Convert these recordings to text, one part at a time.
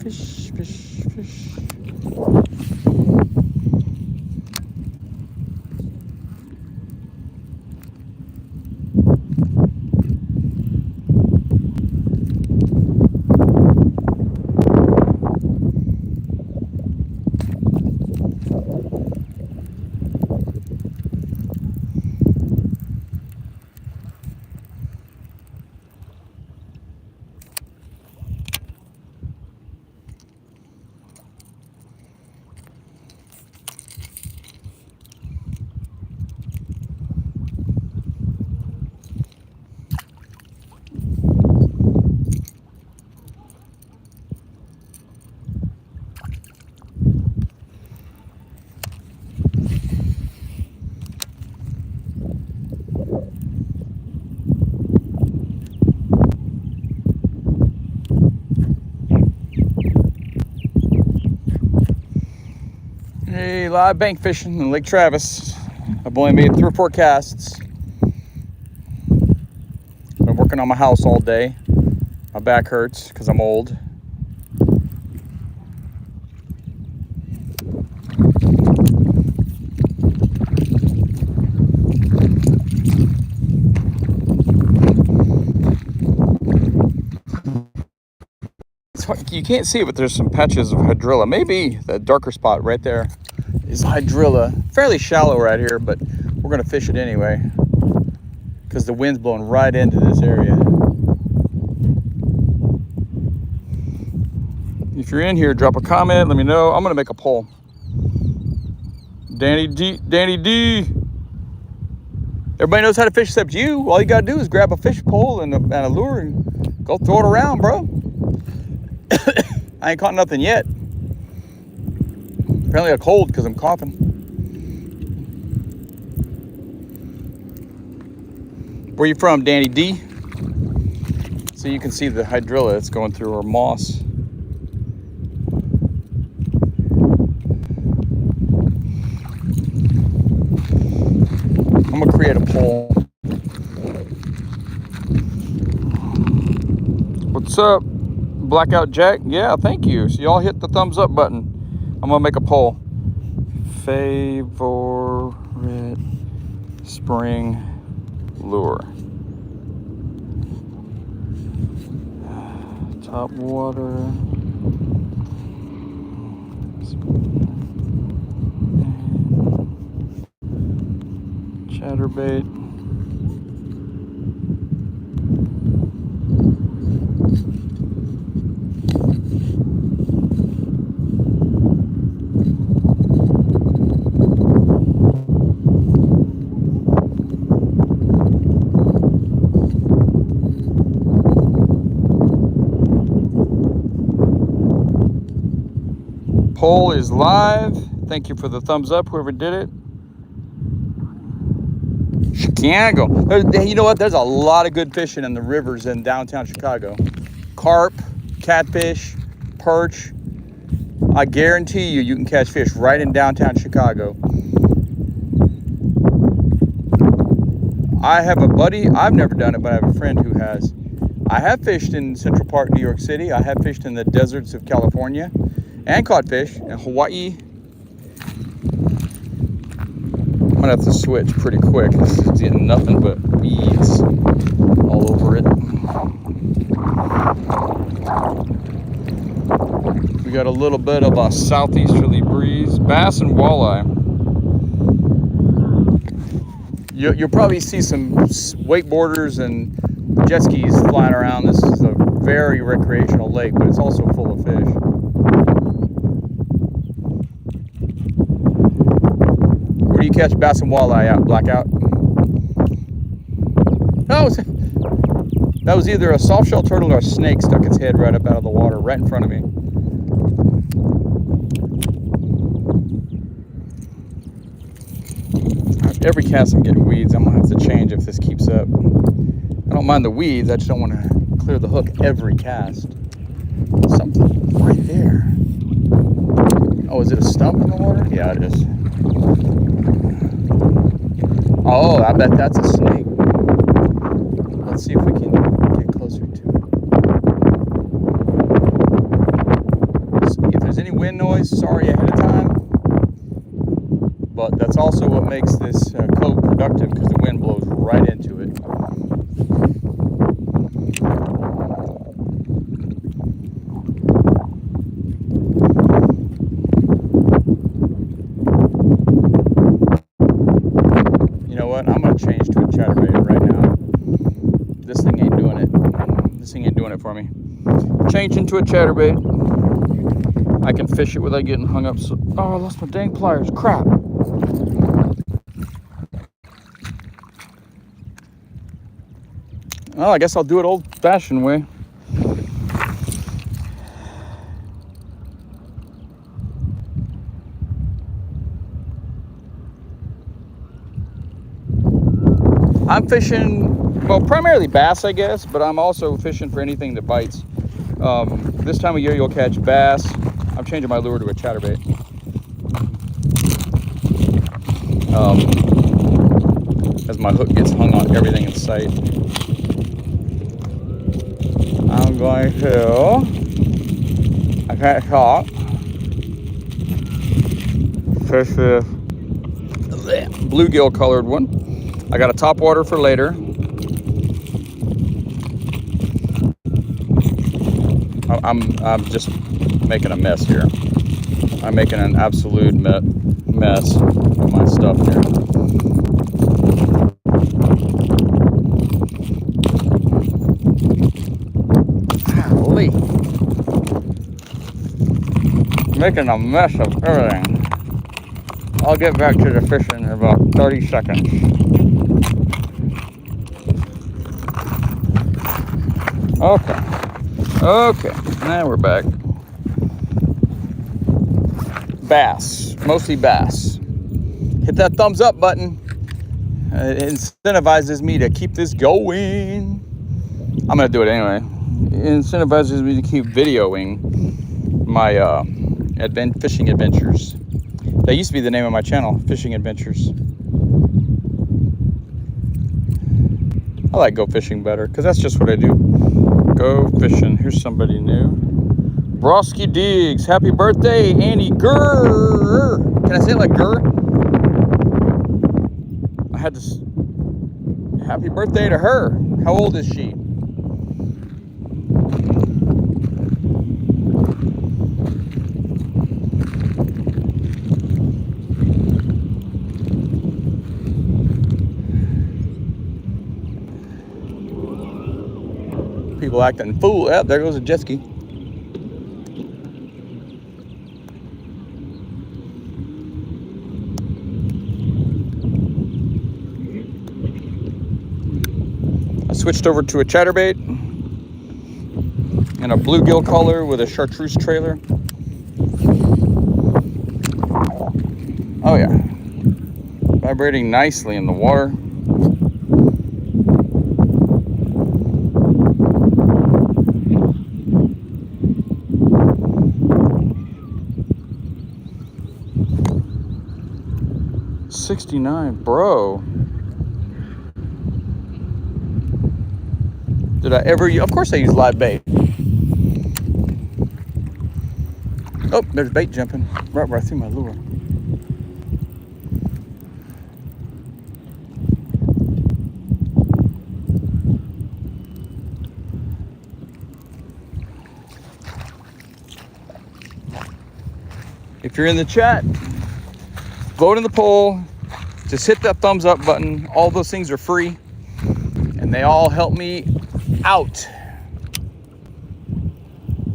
fish, fish, fish. Hey, live bank fishing in Lake Travis. I've only made 3 or 4 casts. Been working on my house all day. My back hurts because I'm old. You can't see it, but there's some patches of hydrilla. Maybe that darker spot right there is hydrilla. Fairly shallow right here, but we're gonna fish it anyway because the wind's blowing right into this area. If you're in here, drop a comment, let me know. I'm gonna make a poll. Danny D. Everybody knows how to fish except you. All you gotta do is grab a fish pole and a lure and go throw it around, bro. I ain't caught nothing yet. Apparently a cold because I'm coughing. Where you from, Danny D? So you can see the hydrilla that's going through our moss. I'm gonna create a poll. What's up? Blackout Jack, yeah, thank you. So y'all hit the thumbs up button. I'm gonna make a poll. Favorite spring lure. Top water. Chatterbait. Poll is live. Thank you for the thumbs up, whoever did it. Chicago. You know what? There's a lot of good fishing in the rivers in downtown Chicago. Carp, catfish, perch. I guarantee you can catch fish right in downtown Chicago. I have a buddy, I've never done it, but I have a friend who has. I have fished in Central Park, New York City. I have fished in the deserts of California and caught fish in Hawaii. I'm gonna have to switch pretty quick. It's getting nothing but weeds all over it. We got a little bit of a southeasterly breeze. Bass and walleye. You'll probably see some wakeboarders and jet skis flying around. This is a very recreational lake, but it's also full of fish. Where do you catch bass and walleye out, Blackout? That was either a soft-shell turtle or a snake stuck its head right up out of the water, right in front of me. Every cast I'm getting weeds. I'm gonna have to change if this keeps up. I don't mind the weeds, I just don't want to clear the hook every cast. Something right there. Oh, is it a stump in the water? Yeah, it is. Oh, I bet that's a snake. Let's see if we can get closer to it. noise. Sorry ahead of time. But that's also what makes this coat productive, because the wind blows right into it. You know what? I'm going to change to a chatterbait right now. This thing ain't doing it. This thing ain't doing it for me. Change into a chatterbait. I can fish it without getting hung up. So, oh, I lost my dang pliers. Crap. Well, I guess I'll do it old-fashioned way. I'm fishing, well, primarily bass, I guess, but I'm also fishing for anything that bites. This time of year, you'll catch bass. I'm changing my lure to a chatterbait. As my hook gets hung on everything in sight. I'm going to, I can't talk, fish this bluegill colored one. I got a topwater for later. I'm just making a mess here. I'm making an absolute mess of my stuff here. Holy. Making a mess of everything. I'll get back to the fishing in about 30 seconds. Okay, now we're back. Bass, mostly bass. Hit that thumbs up button. It incentivizes me to keep this going. I'm gonna do it anyway. It incentivizes me to keep videoing my fishing adventures. That used to be the name of my channel, Fishing Adventures. I like go fishing better, because that's just what I do. Go fishing. Here's somebody new. Broski Diggs. Happy birthday, Annie Gurr. Can I say it like Gurr? I had this. Happy birthday to her. How old is she? People acting fool. Yep, there goes a jet ski. I switched over to a chatterbait and a bluegill color with a chartreuse trailer. Oh yeah, vibrating nicely in the water. $69, bro. Did I ever use? Of course I use live bait. Oh, there's bait jumping right where I threw my lure. If you're in the chat, vote in the poll. Just hit that thumbs up button. All those things are free, and they all help me out.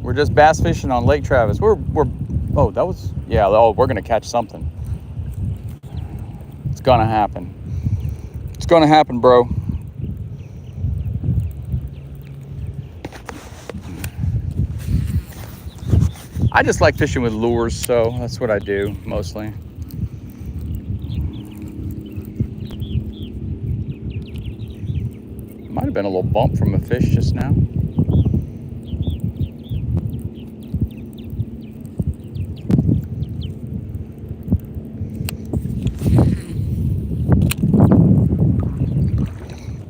We're just bass fishing on Lake Travis. Oh, that was, yeah, oh, we're gonna catch something. It's gonna happen. It's gonna happen, bro. I just like fishing with lures, so that's what I do mostly. Might have been a little bump from a fish just now.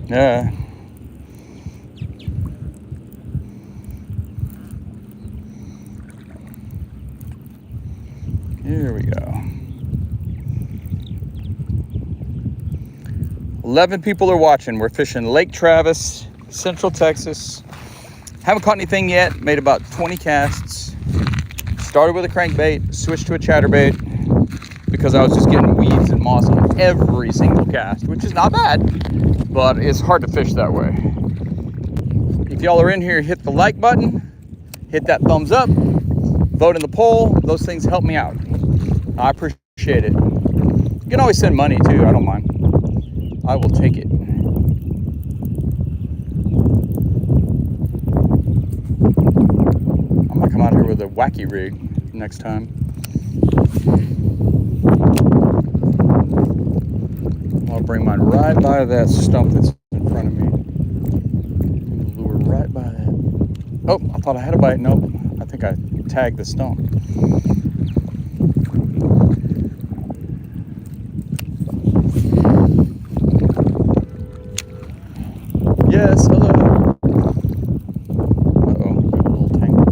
Yeah. 11 people are watching. We're fishing Lake Travis, Central Texas. Haven't caught anything yet. Made about 20 casts. Started with a crankbait, switched to a chatterbait because I was just getting weeds and moss on every single cast, which is not bad, but it's hard to fish that way. If y'all are in here, hit the like button, hit that thumbs up, vote in the poll. Those things help me out. I appreciate it. You can always send money too. I don't mind. I will take it. I might come out here with a wacky rig next time. I'll bring mine right by that stump that's in front of me. Lure right by that. Oh, I thought I had a bite. Nope. I think I tagged the stump. Yes, hello. Uh-oh, got a little tangle.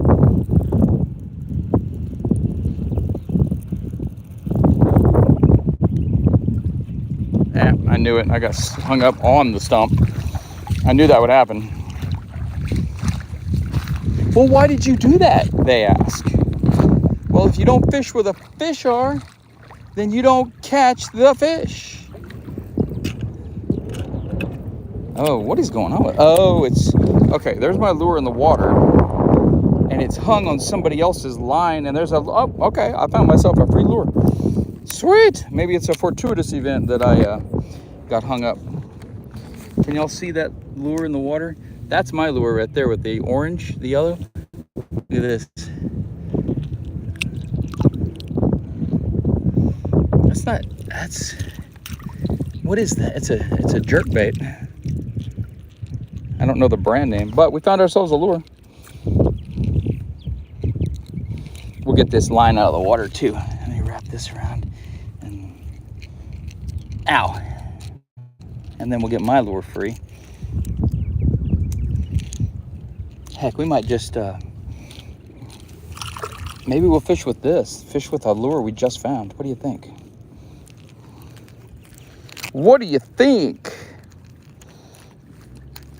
Yeah, I knew it. I got hung up on the stump. I knew that would happen. Well, why did you do that? They ask. Well, if you don't fish where the fish are, then you don't catch the fish. Oh, what is going on with? Oh, it's okay. There's my lure in the water, and it's hung on somebody else's line. And there's a oh, okay. I found myself a free lure. Sweet. Maybe it's a fortuitous event that I got hung up. Can y'all see that lure in the water? That's my lure right there with the orange, the yellow. Look at this. That's not. That's. What is that? It's a jerk bait. I don't know the brand name, but we found ourselves a lure. We'll get this line out of the water too. Let me wrap this around and ow. And then we'll get my lure free. Heck, we might just maybe we'll fish with this. Fish with a lure we just found. What do you think? What do you think?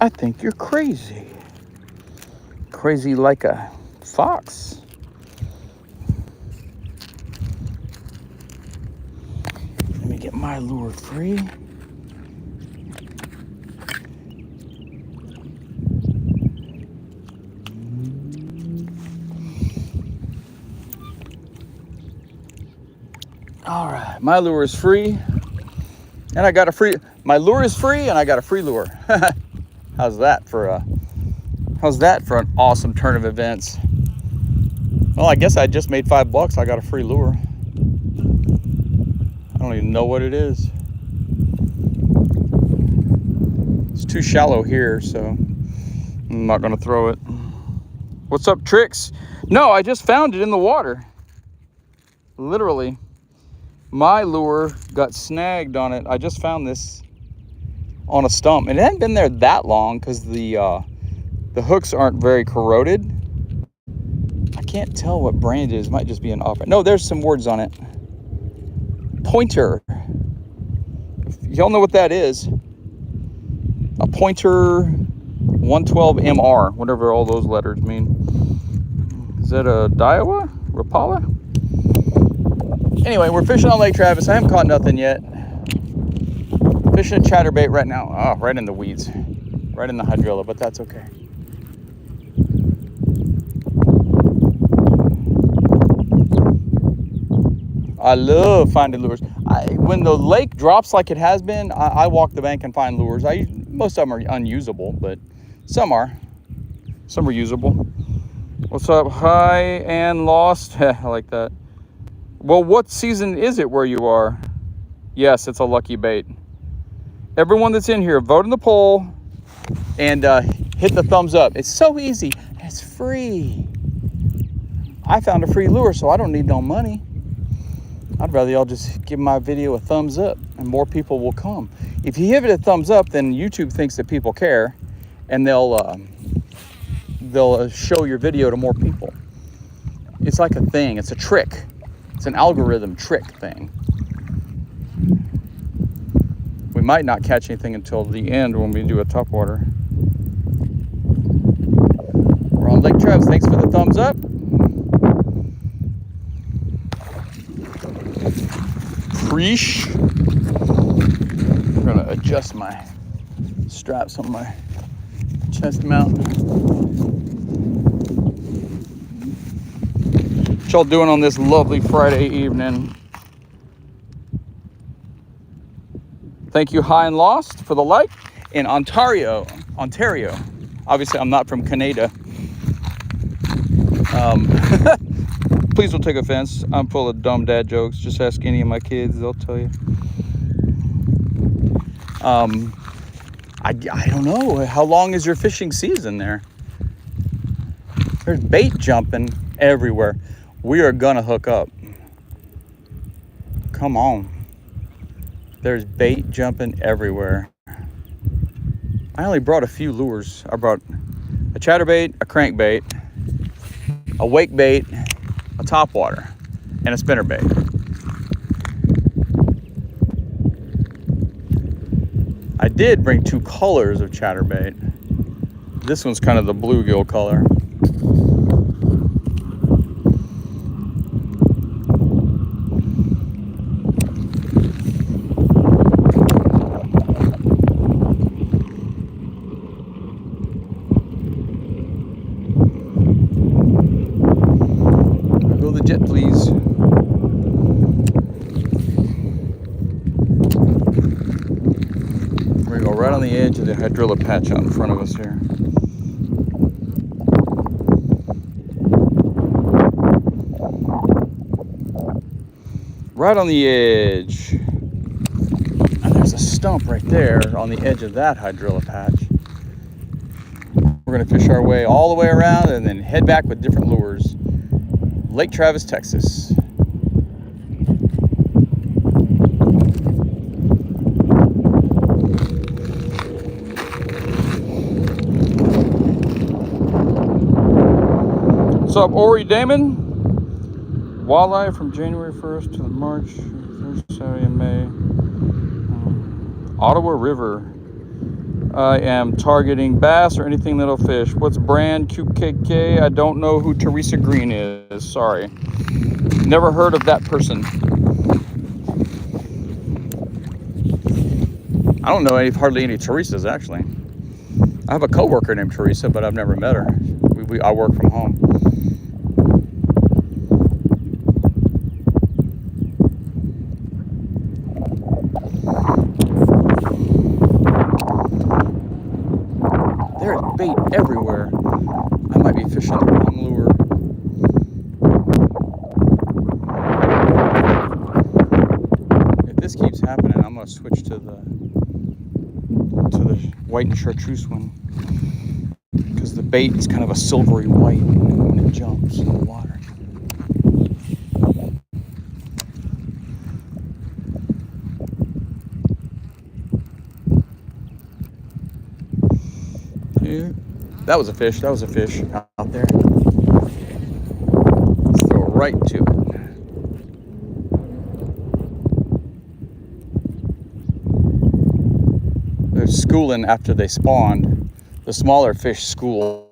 I think you're crazy. Crazy like a fox. Let me get my lure free. All right, my lure is free. And I got a free, my lure is free and I got a free lure. How's that for an awesome turn of events? Well, I guess I just made $5. I got a free lure. I don't even know what it is. It's too shallow here, so I'm not gonna throw it. What's up, Tricks? No, I just found it in the water. Literally, my lure got snagged on it. I just found this on a stump, and it hadn't been there that long because the hooks aren't very corroded. I can't tell what brand it is. It might just be an offer. No, there's some words on it. Pointer. Y'all know what that is. A Pointer 112 MR, whatever all those letters mean. Is that a Daiwa? Rapala? Anyway, we're fishing on Lake Travis. I haven't caught nothing yet. Fishing a chatterbait right now. Oh, right in the weeds. Right in the hydrilla, but that's okay. I love finding lures. When the lake drops like it has been, I walk the bank and find lures. Most of them are unusable, but some are. Some are usable. What's up? Hi and lost. I like that. Well, what season is it where you are? Yes, it's a lucky bait. Everyone that's in here, vote in the poll and hit the thumbs up. It's so easy. It's free. I found a free lure, so I don't need no money. I'd rather y'all just give my video a thumbs up and more people will come. If you give it a thumbs up, then YouTube thinks that people care and they'll show your video to more people. It's like a thing. It's a trick. It's an algorithm trick thing. We might not catch anything until the end when we do a topwater. We're on Lake Travis. Thanks for the thumbs up. Preach. I'm gonna adjust my straps on my chest mount. What y'all doing on this lovely Friday evening? Thank you, High and Lost, for the like. In Ontario. Obviously, I'm not from Canada. Please don't take offense. I'm full of dumb dad jokes. Just ask any of my kids, they'll tell you. I don't know. How long is your fishing season there? There's bait jumping everywhere. We are gonna hook up. Come on. There's bait jumping everywhere. I only brought a few lures. I brought a chatterbait, a crankbait, a wake bait, a topwater, and a spinnerbait. I did bring 2 colors of chatterbait. This one's kind of the bluegill color. Go the jet, please. We're gonna go right on the edge of the hydrilla patch out in front of us here. Right on the edge. And there's a stump right there on the edge of that hydrilla patch. We're gonna fish our way all the way around and then head back with different lures. Lake Travis, Texas. What's up, Ori Damon? Walleye from January 1st to March, 1st Saturday in May. Ottawa River. I am targeting bass or anything that'll fish. What's brand QKK? I don't know who Teresa Green is. Sorry. Never heard of that person. I don't know hardly any Teresas, actually. I have a coworker named Teresa, but I've never met her. I work from home. There's bait everywhere. I might be fishing the wrong lure. If this keeps happening, I'm gonna switch to the white and chartreuse one, because the bait is kind of a silvery white when it jumps in the water. Here. That was a fish. That was a fish out there. Let's throw right to it. They're schooling after they spawned. The smaller fish school.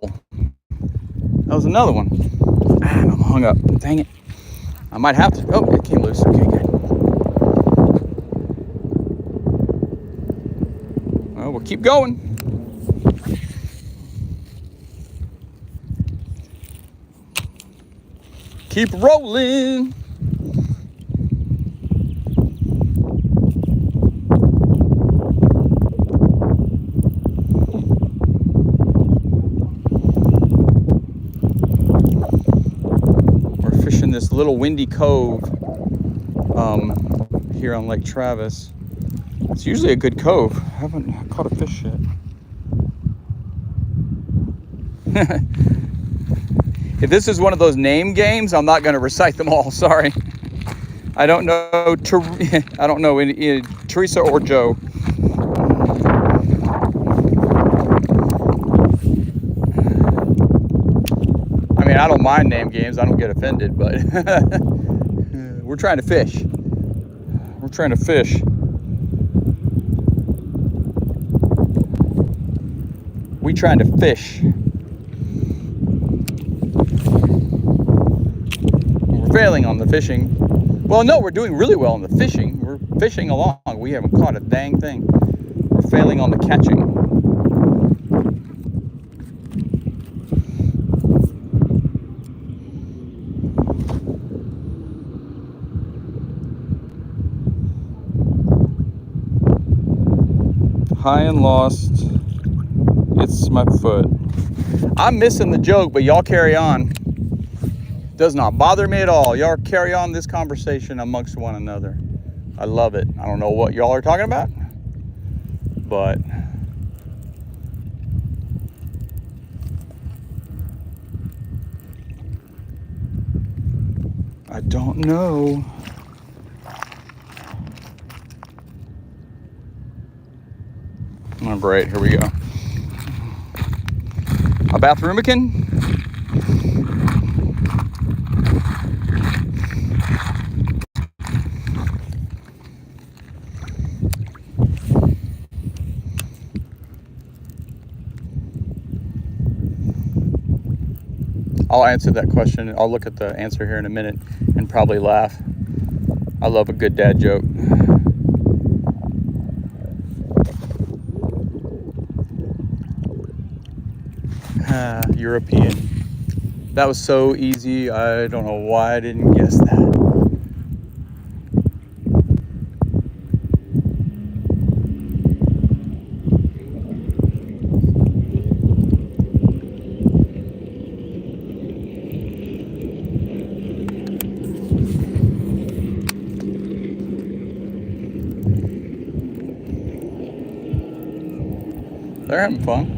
That was another one. Ah, I'm hung up. Dang it. I might have to. Oh, it came loose. Okay, good. Well, we'll keep going. Keep rolling. We're fishing this little windy cove here on Lake Travis. It's usually a good cove. I haven't caught a fish yet. If this is one of those name games, I'm not going to recite them all. Sorry. I don't know. I don't know any Teresa or Joe. I mean, I don't mind name games. I don't get offended, but we're trying to fish. We're trying to fish. trying to fish. We're failing on the fishing. Well, no, we're doing really well on the fishing. We're fishing along. We haven't caught a dang thing. We're failing on the catching. High and lost. It's my foot. I'm missing the joke, but y'all carry on. Does not bother me at all. Y'all carry on this conversation amongst one another. I love it. I don't know what y'all are talking about, but I don't know. Oh, great. Here we go. A bathroomickin. I'll answer that question. I'll look at the answer here in a minute and probably laugh. I love a good dad joke. European. That was so easy. I don't know why I didn't guess that. They're having fun.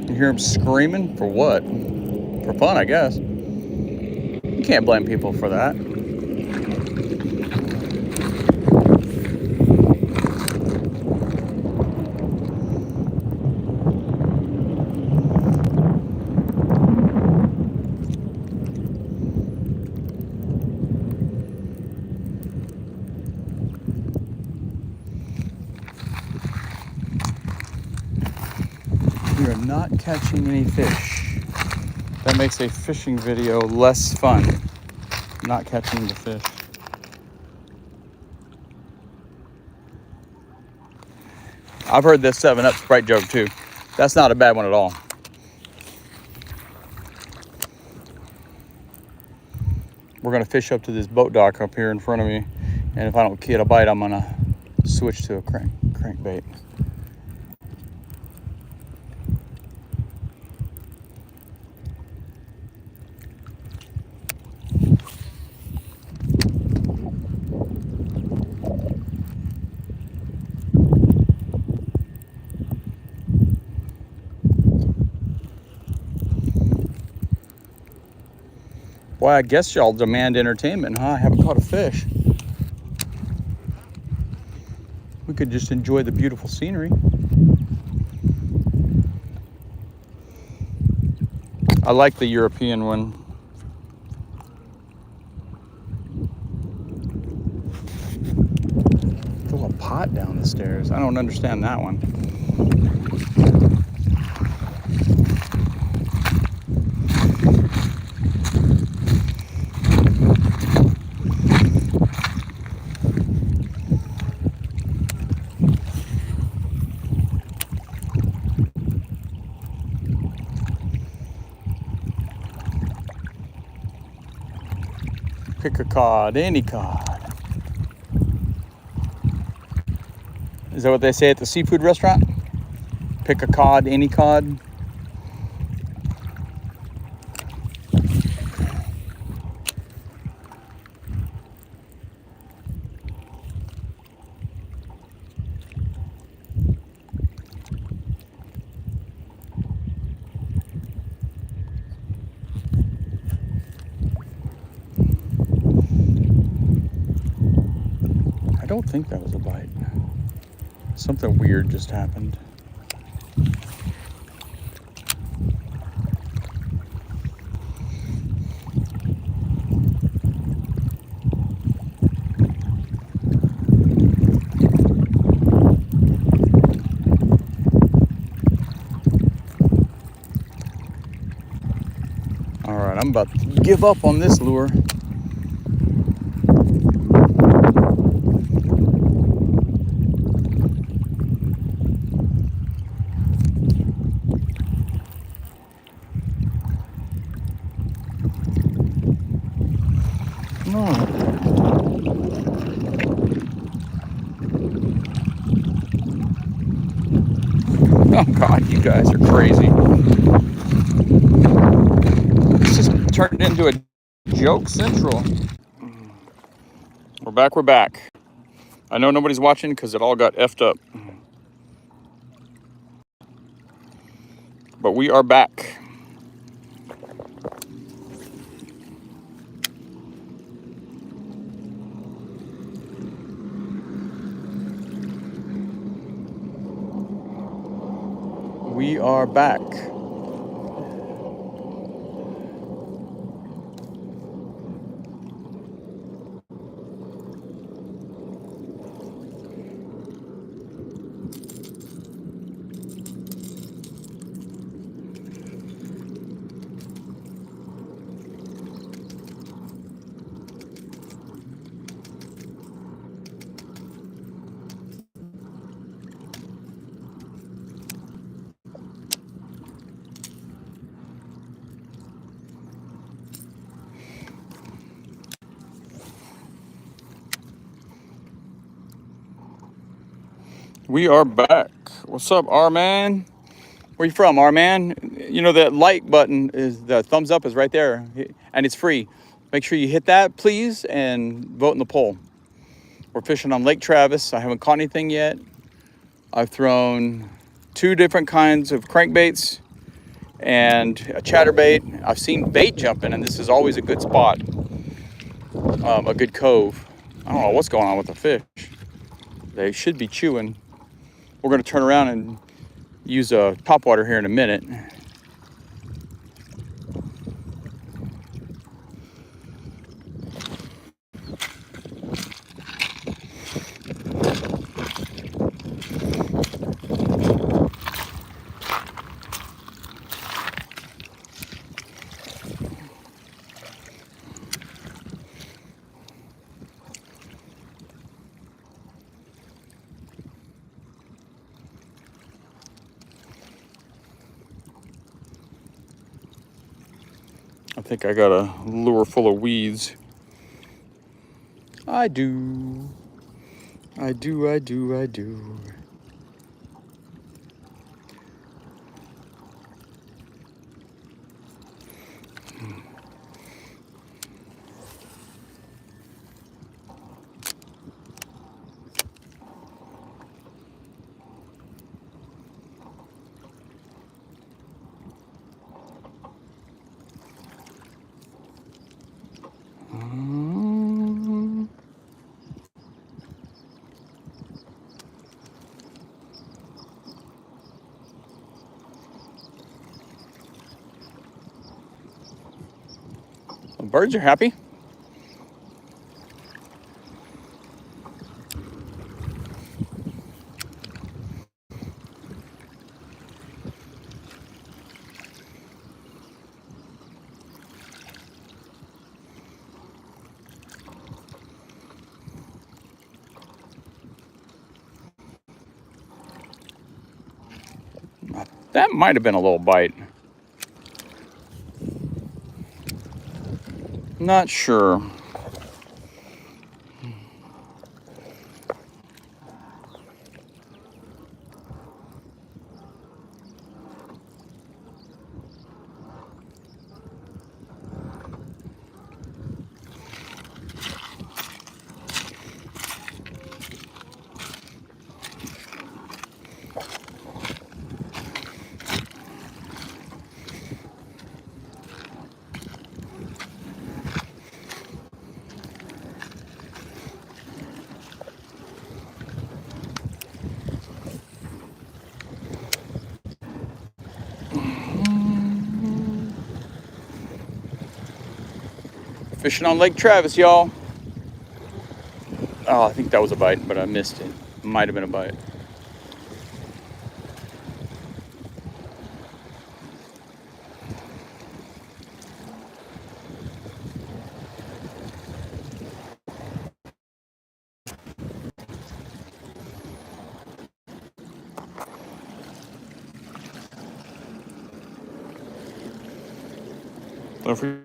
You hear them screaming for what? For fun, I guess. You can't blame people for that. We are not catching any fish. That makes a fishing video less fun. Not catching the fish. I've heard this 7-Up Sprite joke too. That's not a bad one at all. We're gonna fish up to this boat dock up here in front of me, and if I don't get a bite, I'm gonna switch to a crankbait. Boy, I guess y'all demand entertainment, huh? I haven't caught a fish. We could just enjoy the beautiful scenery. I like the European one. Throw a pot down the stairs. I don't understand that one. Pick a cod, any cod. Is that what they say at the seafood restaurant? Pick a cod, any cod. I don't think that was a bite. Something weird just happened. I'm about to give up on this lure. Oh God, you guys are crazy. This just turned into a joke central. We're back, we're back. I know nobody's watching because it all got effed up. But we are back. We are back. We are back. What's up, R-Man? Where you from, R-Man? You know, that like button is, the thumbs up is right there, and it's free. Make sure you hit that, please, and vote in the poll. We're fishing on Lake Travis. I haven't caught anything yet. I've thrown 2 different kinds of crankbaits and a chatterbait. I've seen bait jumping, and this is always a good spot, a good cove. I don't know what's going on with the fish. They should be chewing. We're going to turn around and use a topwater here in a minute. I think I got a lure full of weeds. I do. I do, I do, I do. The birds are happy. That might have been a little bite. Not sure. Fishing on Lake Travis, y'all. Oh, I think that was a bite, but I missed it. Might have been a bite. Don't forget.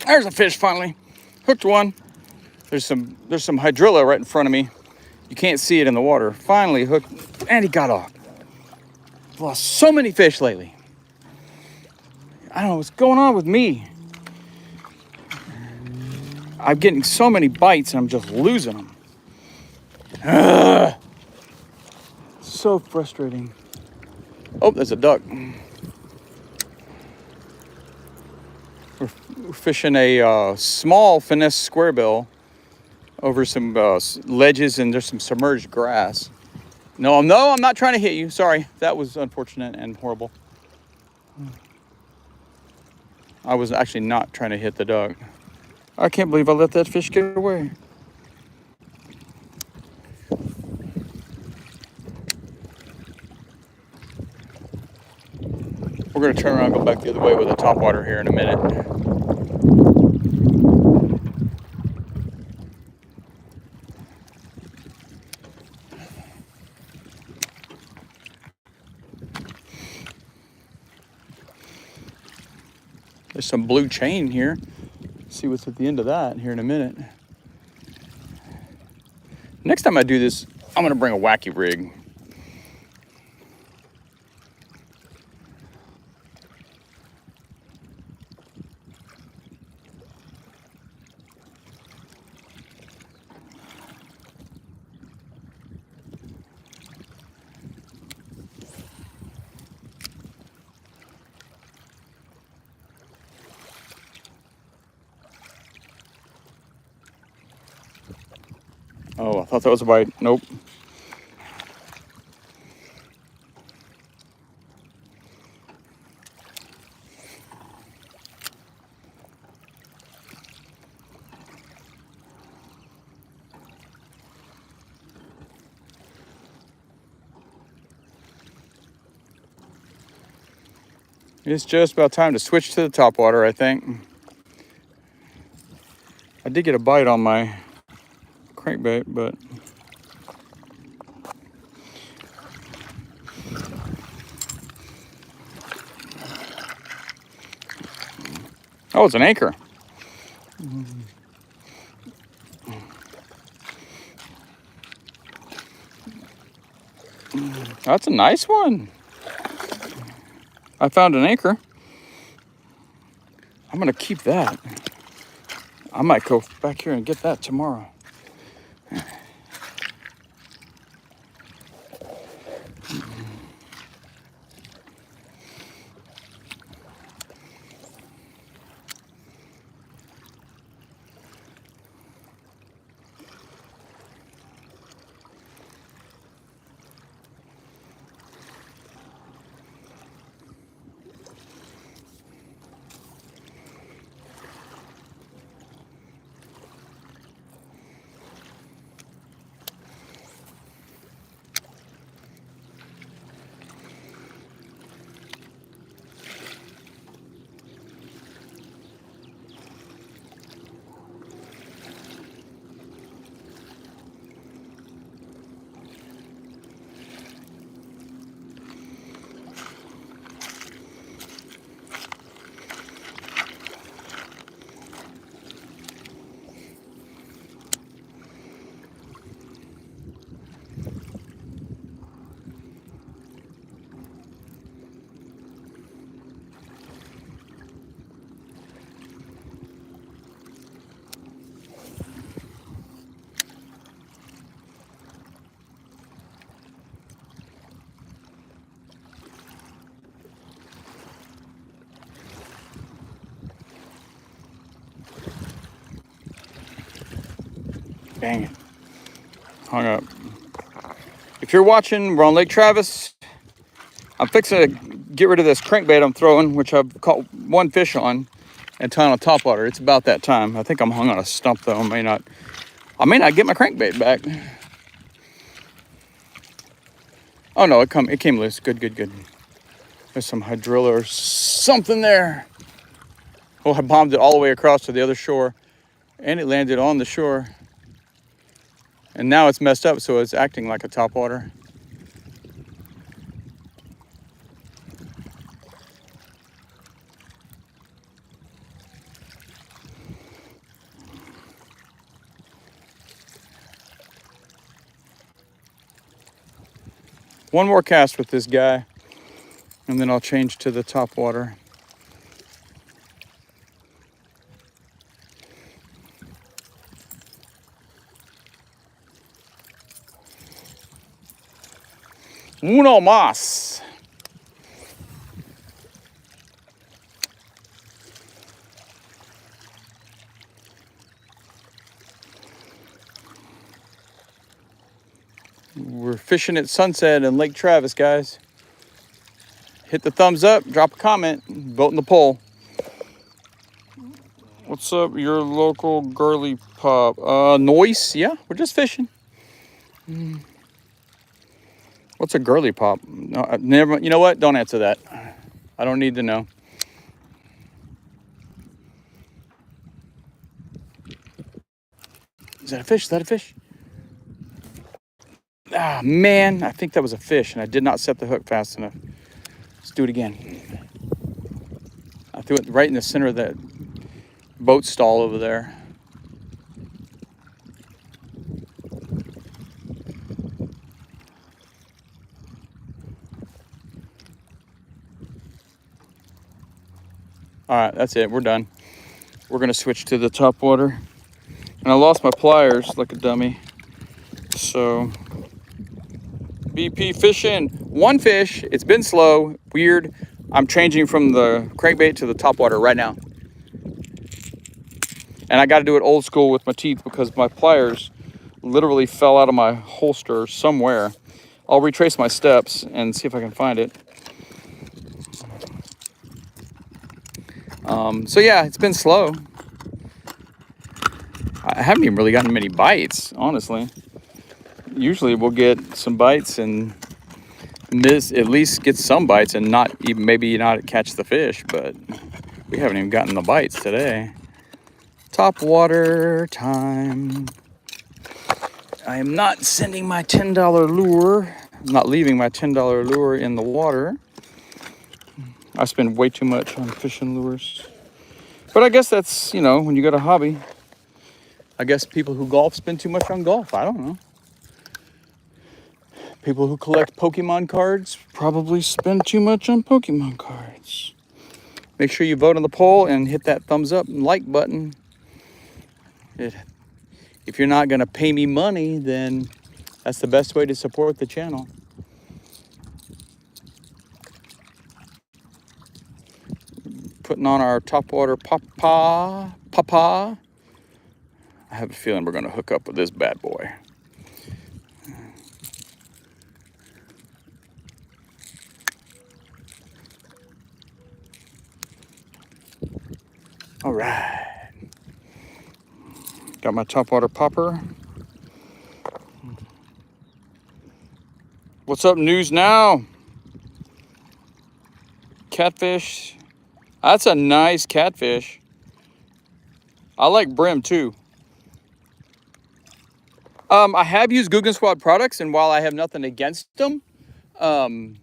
There's a fish finally. Hooked one. There's some hydrilla right in front of me. You can't see it in the water. Finally hooked, and he got off. I've lost so many fish lately. I don't know what's going on with me. I'm getting so many bites and I'm just losing them. Ugh. So frustrating. Oh, there's a duck. We're fishing a small finesse squarebill over some ledges, and there's some submerged grass. No, I'm not trying to hit you. Sorry, that was unfortunate and horrible. I was actually not trying to hit the duck. I can't believe I let that fish get away. We're gonna turn around and go back the other way with the topwater here in a minute. There's some blue chain here. See what's at the end of that here in a minute. Next time I do this, I'm gonna bring a wacky rig. Oh, I thought that was a bite. Nope. It's just about time to switch to the topwater, I think. I did get a bite on my crankbait, but oh, it's an anchor. That's a nice one. I found an anchor. I'm gonna keep that. I might go back here and get that tomorrow. Dang it. Hung up. If you're watching, we're on Lake Travis. I'm fixing to get rid of this crankbait I'm throwing, which I've caught one fish on and tying on topwater. It's about that time. I think I'm hung on a stump though. I may not get my crankbait back. Oh no, it came loose. Good. There's some hydrilla or something there. Oh, I bombed it all the way across to the other shore, and it landed on the shore. And now it's messed up, so it's acting like a topwater. One more cast with this guy, and then I'll change to the topwater. Uno más. We're fishing at sunset in Lake Travis, guys. Hit the thumbs up, drop a comment, vote in the poll. What's up, your local girly pub? Noise? Yeah, we're just fishing. What's a girly pop? No, I've never. You know what? Don't answer that. I don't need to know. Is that a fish? Is that a fish? Ah, man, I think that was a fish, and I did not set the hook fast enough. Let's do it again. I threw it right in the center of that boat stall over there. All right, that's it. We're done. We're gonna switch to the top water. And I lost my pliers like a dummy. So, BP fishing. One fish. It's been slow, weird. I'm changing from the crankbait to the top water right now. And I got to do it old school with my teeth because my pliers literally fell out of my holster somewhere. I'll retrace my steps and see if I can find it. So yeah, it's been slow. I haven't even really gotten many bites, honestly. Usually we'll get some bites and miss, at least get some bites and not even, maybe not catch the fish, but we haven't even gotten the bites today. Top water time. I am not sending my $10 lure. I'm not leaving my $10 lure in the water. I spend way too much on fishing lures. But I guess that's, you know, when you got a hobby. I guess people who golf spend too much on golf. I don't know. People who collect Pokemon cards probably spend too much on Pokemon cards. Make sure you vote on the poll and hit that thumbs up and like button. If you're not gonna pay me money, then that's the best way to support the channel. Putting on our topwater papa. I have a feeling we're gonna hook up with this bad boy. All right. Got my topwater popper. What's up, news now? Catfish. That's a nice catfish. I like brim too. I have used Googan Squad products, and while I have nothing against them, I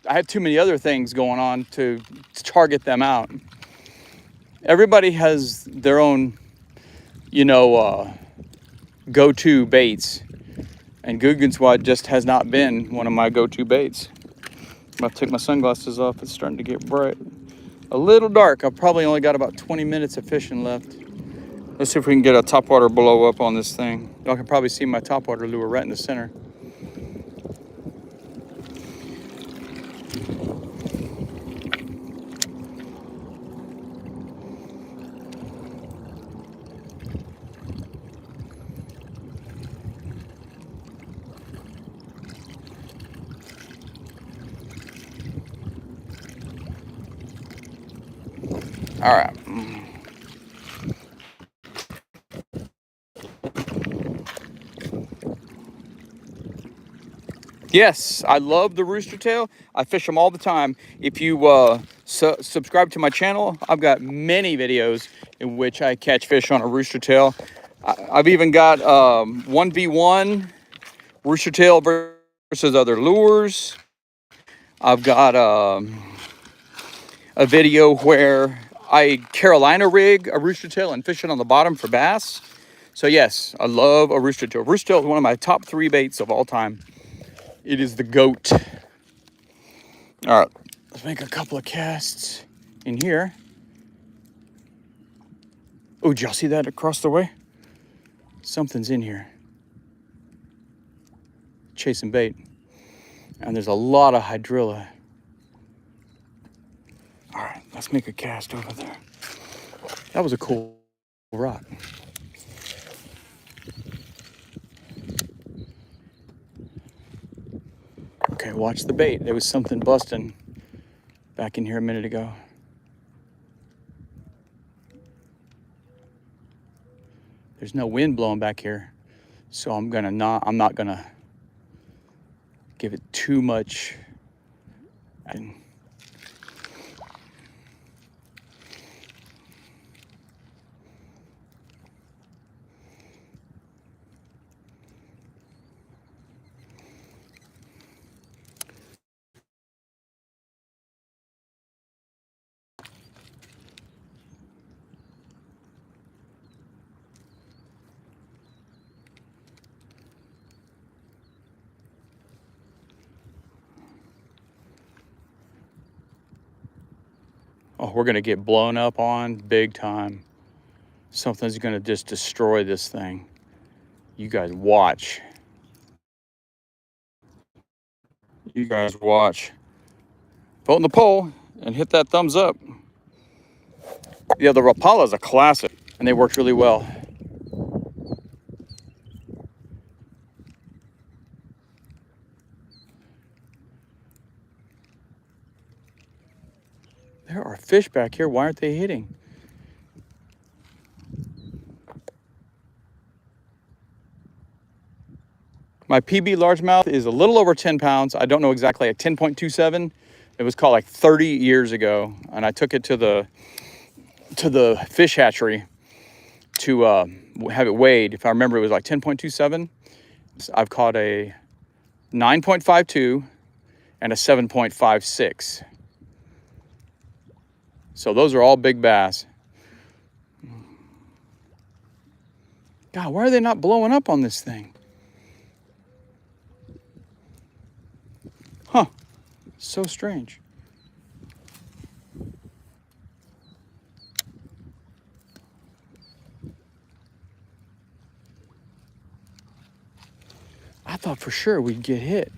have too many other things going on to target them out. Everybody has their own, you know, go-to baits, and Googan Squad just has not been one of my go-to baits. I'm about to take my sunglasses off. It's starting to get bright. A little dark. I've probably only got about 20 minutes of fishing left. Let's see if we can get a topwater blow up on this thing. Y'all can probably see my topwater lure right in the center. All right. Yes, I love the rooster tail. I fish them all the time. If you subscribe to my channel, I've got many videos in which I catch fish on a rooster tail. I've even got 1v1 rooster tail versus other lures. I've got a video where I Carolina rig a rooster tail and fish it on the bottom for bass. So yes, I love a rooster tail. Rooster tail is one of my top 3 baits of all time. It is the GOAT. All right, let's make a couple of casts in here. Oh, did y'all see that across the way? Something's in here. Chasing bait. And there's a lot of hydrilla. All right, let's make a cast over there. That was a cool rock. Okay, watch the bait. There was something busting back in here a minute ago. There's no wind blowing back here, so I'm not gonna give it too much. Oh, we're gonna get blown up on big time. Something's gonna just destroy this thing. You guys watch. You guys watch. Vote in the poll and hit that thumbs up. Yeah, the Rapala is a classic, and they worked really well. There are fish back here. Why aren't they hitting? My PB largemouth is a little over 10 pounds. I don't know exactly, like 10.27. It was caught like 30 years ago, and I took it to the fish hatchery to have it weighed. If I remember, it was like 10.27. I've caught a 9.52 and a 7.56. So those are all big bass. God, why are they not blowing up on this thing? Huh, so strange. I thought for sure we'd get hit.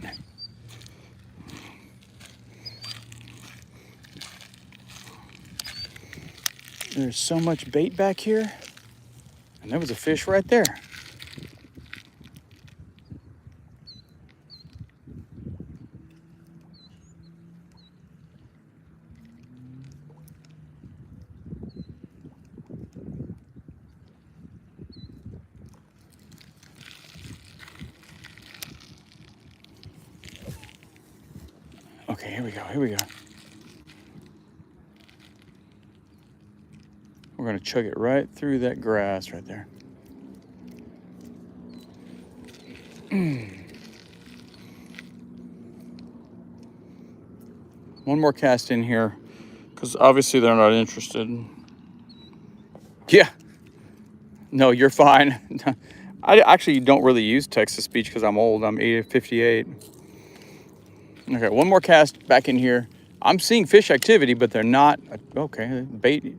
There's so much bait back here, and there was a fish right there. Okay, here we go, here we go. We're gonna chug it right through that grass right there. One more cast in here, because obviously they're not interested. Yeah, no, you're fine. I actually don't really use text-to-speech because I'm old. I'm 58. Okay, one more cast back in here. I'm seeing fish activity, but they're not, okay, bait.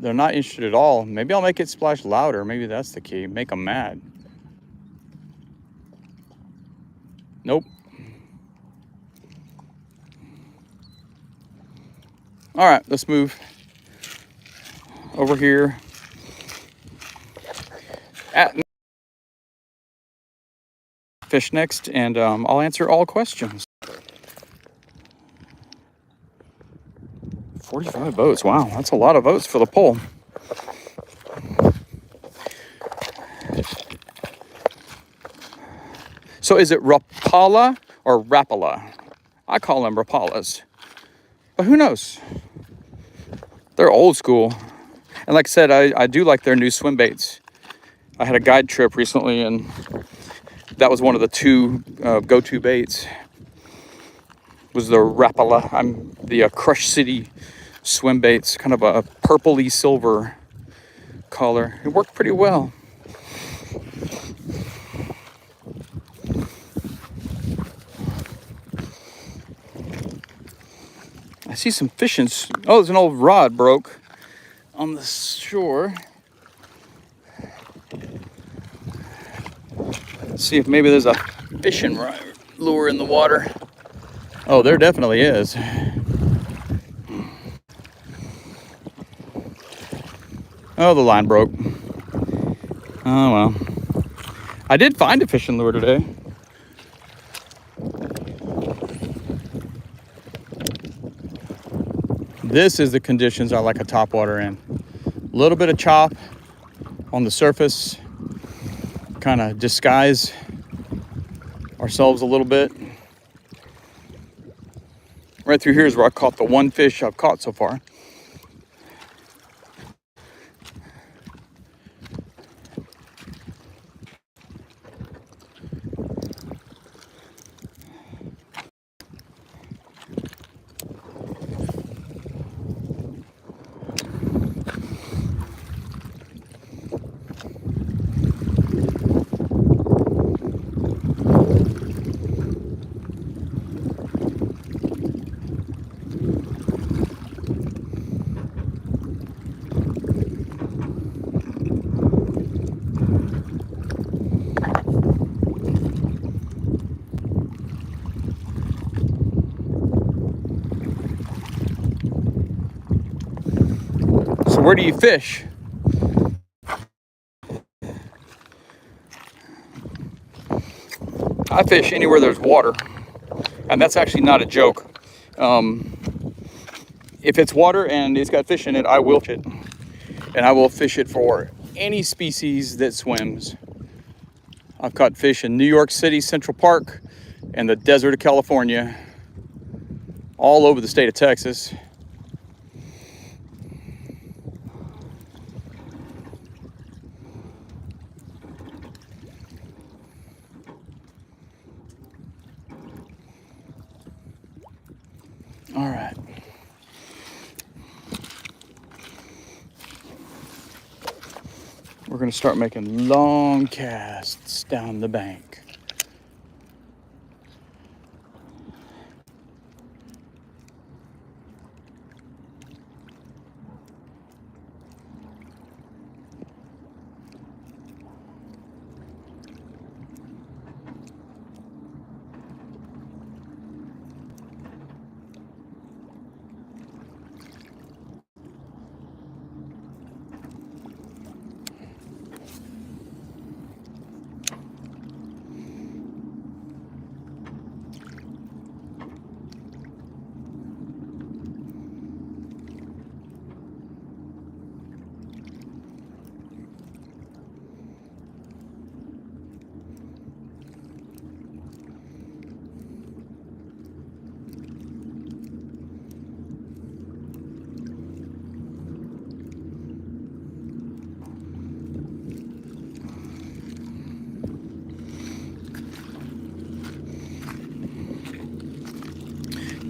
They're not interested at all. Maybe I'll make it splash louder. Maybe that's the key. Make them mad. Nope. All right, let's move over here. Fish next, and I'll answer all questions. 45 votes. Wow, that's a lot of votes for the poll. So is it Rapala or Rapala? I call them Rapalas. But who knows? They're old school. And like I said, I do like their new swim baits. I had a guide trip recently, and that was one of the two go-to baits. Was the Rapala. The Crush City swim baits, kind of a purpley silver color. It worked pretty well. I see some fishing. Oh, there's an old rod broke on the shore. Let's see if maybe there's a fishing lure in the water. Oh, there definitely is. Oh, the line broke. Oh, well. I did find a fishing lure today. This is the conditions I like a topwater in. A little bit of chop on the surface, kind of disguise ourselves a little bit. Right through here is where I caught the one fish I've caught so far. So where do you fish? I fish anywhere there's water, and that's actually not a joke. If it's water and it's got fish in it, I will fish it, and I will fish it for any species that swims. I've caught fish in New York City, Central Park, and the desert of California, all over the state of Texas. All right. We're going to start making long casts down the bank.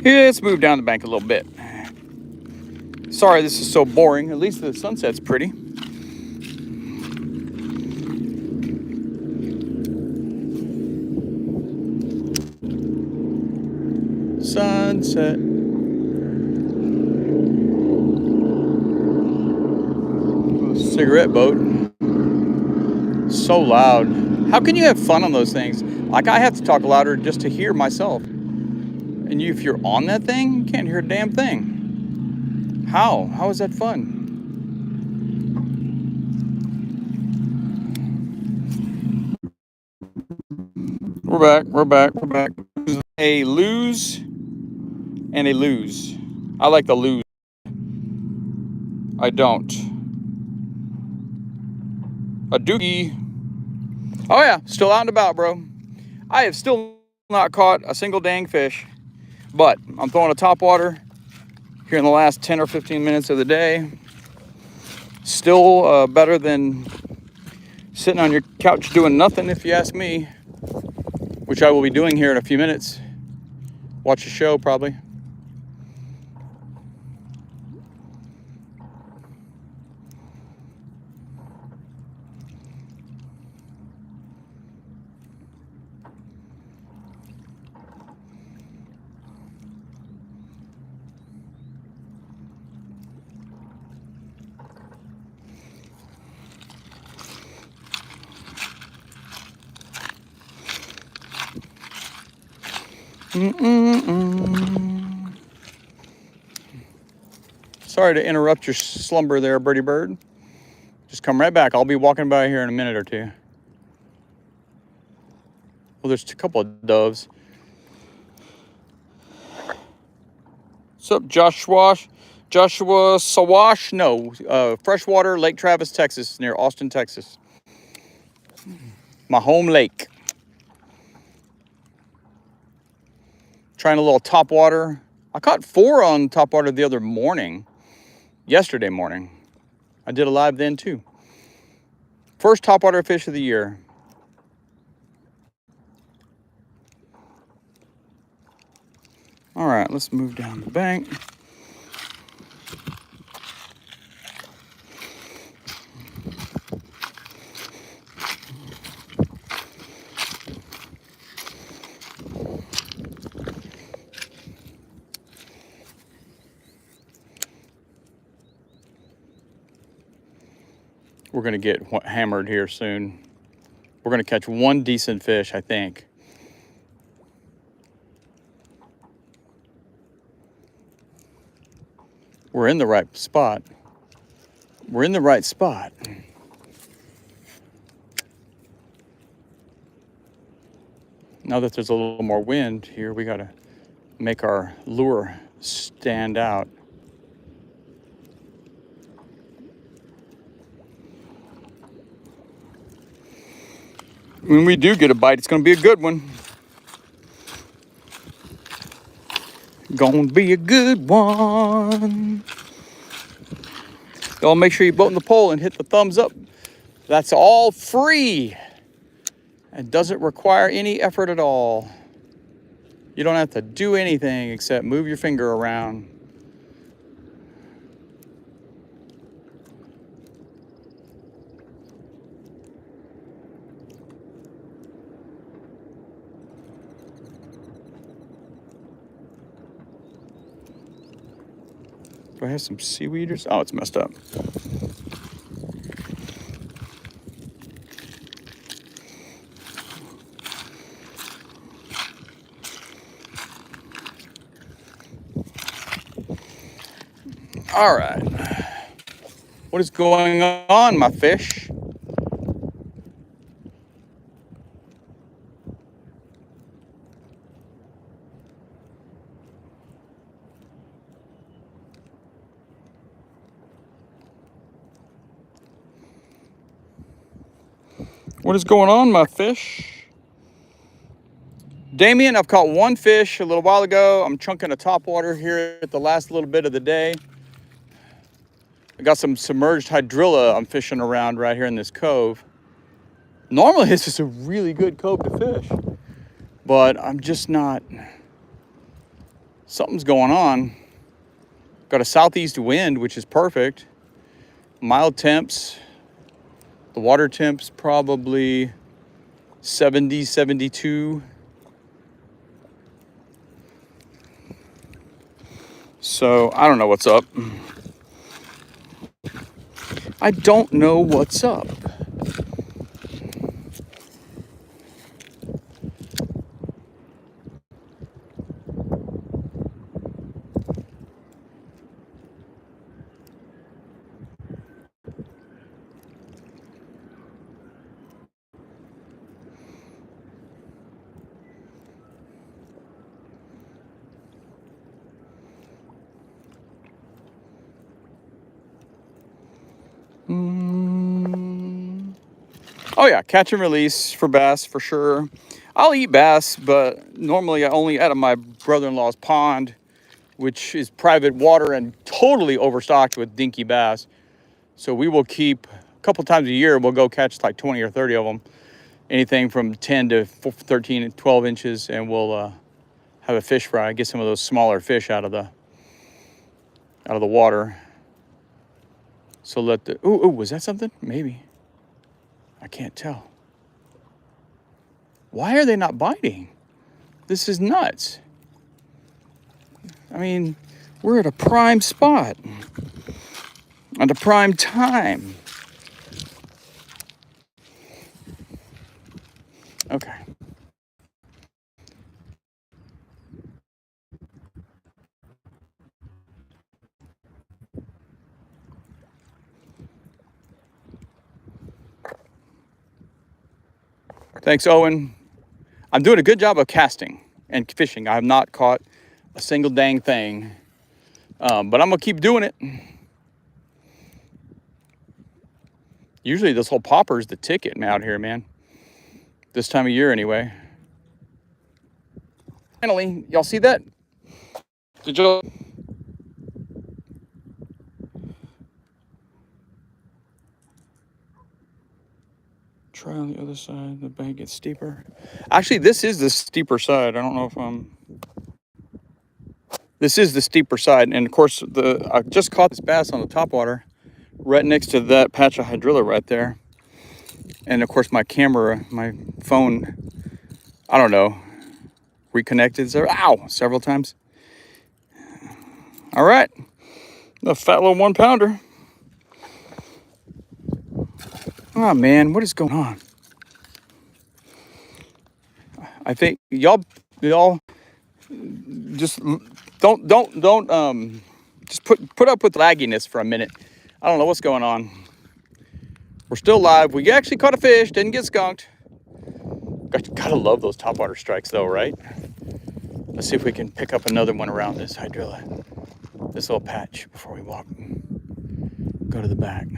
Yeah, let's move down the bank a little bit. Sorry this is so boring. At least the sunset's pretty. Sunset. Cigarette boat. So loud. How can you have fun on those things? Like, I have to talk louder just to hear myself. And if you're on that thing, you can't hear a damn thing. How? How is that fun? We're back. A lose and a lose. I like the lose. I don't. A doogie. Oh yeah, still out and about, bro. I have still not caught a single dang fish, but I'm throwing a topwater here in the last 10 or 15 minutes of the day. Still better than sitting on your couch doing nothing, if you ask me, which I will be doing here in a few minutes. Watch a show, probably. Sorry to interrupt your slumber there, birdie bird. Just come right back. I'll be walking by here in a minute or two. Well, there's a couple of doves. What's up, Joshua? Joshua Sawash? No, Freshwater, Lake Travis, Texas, near Austin, Texas. My home lake. Trying a little topwater. I caught 4 on topwater the other morning. Yesterday morning. I did a live then too. First topwater fish of the year. All right, let's move down the bank. We're gonna get hammered here soon. We're gonna catch one decent fish, I think. We're in the right spot. We're in the right spot. Now that there's a little more wind here, we gotta make our lure stand out. When we do get a bite, it's gonna be a good one. Gonna be a good one. Y'all make sure you boat in the pole and hit the thumbs up. That's all free and doesn't require any effort at all. You don't have to do anything except move your finger around. Do I have some seaweeders? Oh, it's messed up. All right. What is going on, my fish? What is going on, my fish? Damien, I've caught one fish a little while ago. I'm chunking a topwater here at the last little bit of the day. I got some submerged hydrilla I'm fishing around right here in this cove. Normally, this is a really good cove to fish, but I'm just not. Something's going on. Got a southeast wind, which is perfect. Mild temps. The water temp's probably 70, 72. So I don't know what's up. I don't know what's up. Oh yeah, catch and release for bass for sure. I'll eat bass, but normally I only out of my brother-in-law's pond, which is private water and totally overstocked with dinky bass. So we will keep a couple times a year, we'll go catch like 20 or 30 of them, anything from 10 to 13 and 12 inches, and we'll have a fish fry, get some of those smaller fish out of the water. So let the, ooh, was that something? Maybe. I can't tell. Why are they not biting? This is nuts. I mean, we're at a prime spot, at a prime time. Okay. Thanks, Owen. I'm doing a good job of casting and fishing. I have not caught a single dang thing, but I'm gonna keep doing it. Usually this whole popper is the ticket out here, man. This time of year anyway. Finally, y'all see that? Did you? Try on the other side, the bank gets steeper. Actually, this is the steeper side. I don't know if this is the steeper side. And of course, I just caught this bass on the topwater right next to that patch of hydrilla right there. And of course, my camera, my phone, I don't know, reconnected several times. All right, the fat little 1 pounder. Oh man, what is going on? I think y'all just don't just put up with lagginess for a minute. I don't know what's going on. We're still live. We actually caught a fish, didn't get skunked. Gotta love those topwater strikes though, right? Let's see if we can pick up another one around this hydrilla, this little patch before we go to the back.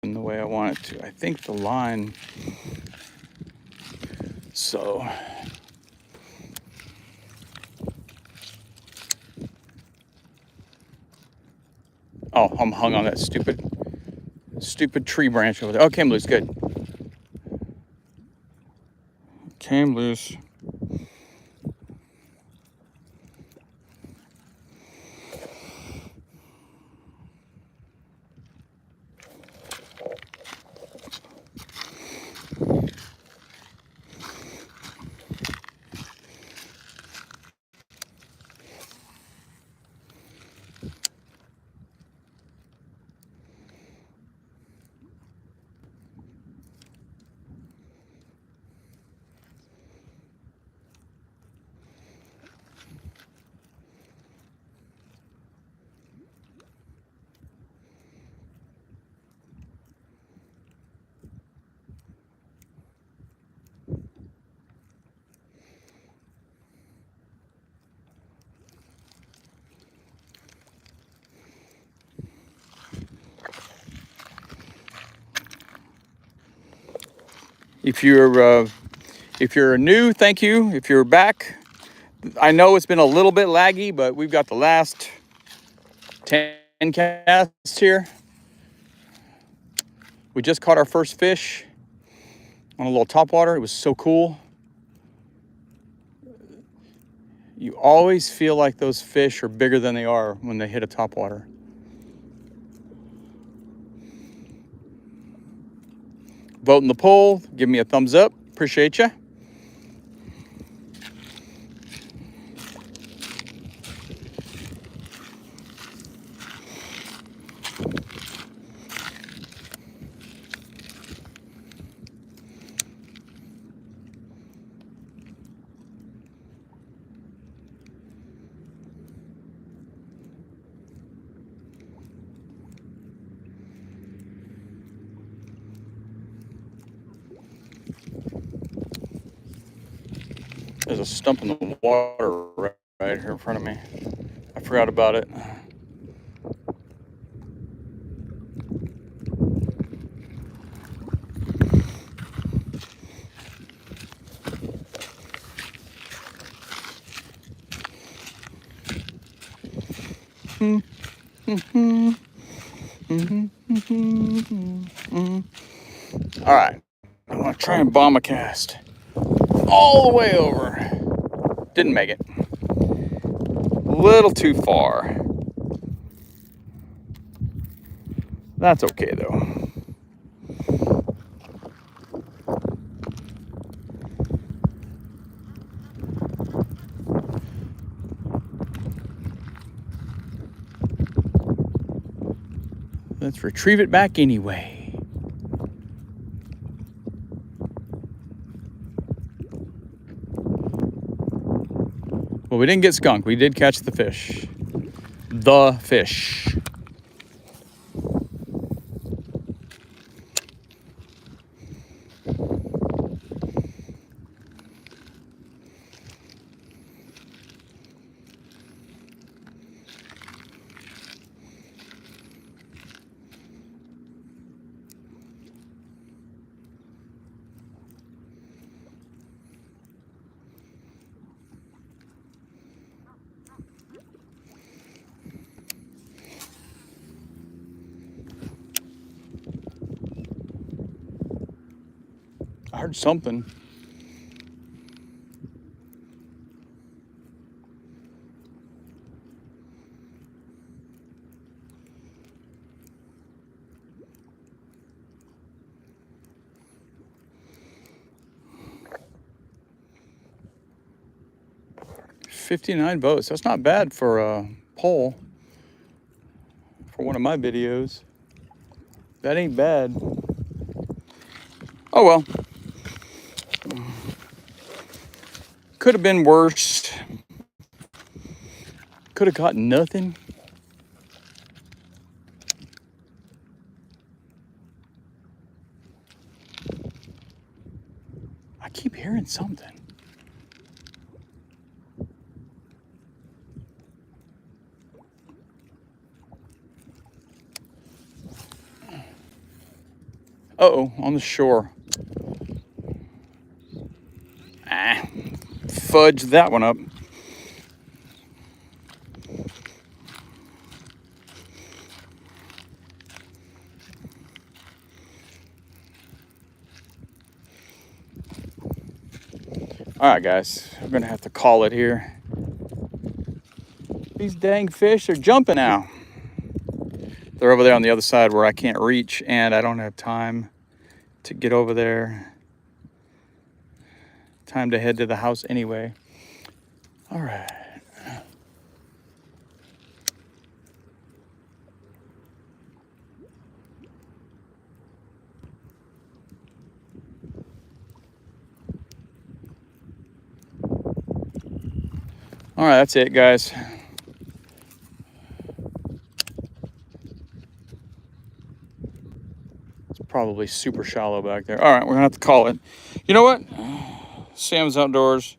In the way I want it to. I think the line, so oh, I'm hung on that stupid tree branch over there. Oh, came loose, good. Came loose. If you're new, thank you. If you're back, I know it's been a little bit laggy, but we've got the last 10 casts here. We just caught our first fish on a little topwater. It was so cool. You always feel like those fish are bigger than they are when they hit a topwater. Vote in the poll. Give me a thumbs up. Appreciate you. There's a stump in the water right here in front of me. I forgot about it. All right, I'm gonna try and bomb a cast all the way over. Didn't make it. A little too far. That's okay though. Let's retrieve it back anyway. Well, we didn't get skunked. We did catch the fish. The fish. I heard something. $59 boats. That's not bad for a pole for one of my videos. That ain't bad. Oh well. Could have been worse. Could have caught nothing. I keep hearing something. Uh-oh, on the shore. Fudge that one up. All right, guys, I'm gonna have to call it here. These dang fish are jumping now. They're over there on the other side where I can't reach, and I don't have time to get over there. Time to head to the house anyway. All right. All right, that's it, guys. It's probably super shallow back there. All right, we're gonna have to call it. You know what? Sam's Outdoors.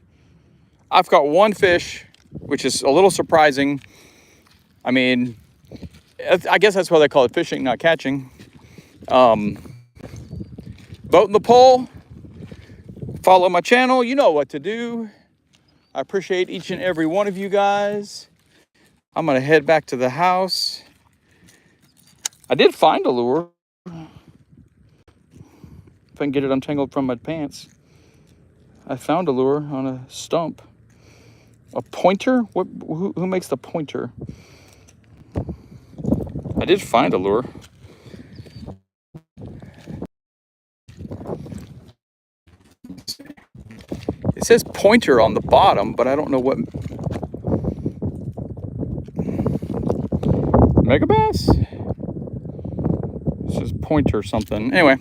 I've caught one fish, which is a little surprising. I mean, I guess that's why they call it fishing, not catching. Boat in the pole. Follow my channel. You know what to do. I appreciate each and every one of you guys. I'm gonna head back to the house. I did find a lure. If I can get it untangled from my pants. I found a lure on a stump. A pointer? Who makes the pointer? I did find a lure. It says pointer on the bottom, but I don't know what. Megabass? It says pointer something. Anyway,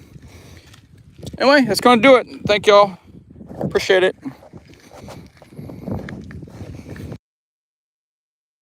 that's gonna do it. Thank y'all. Appreciate it.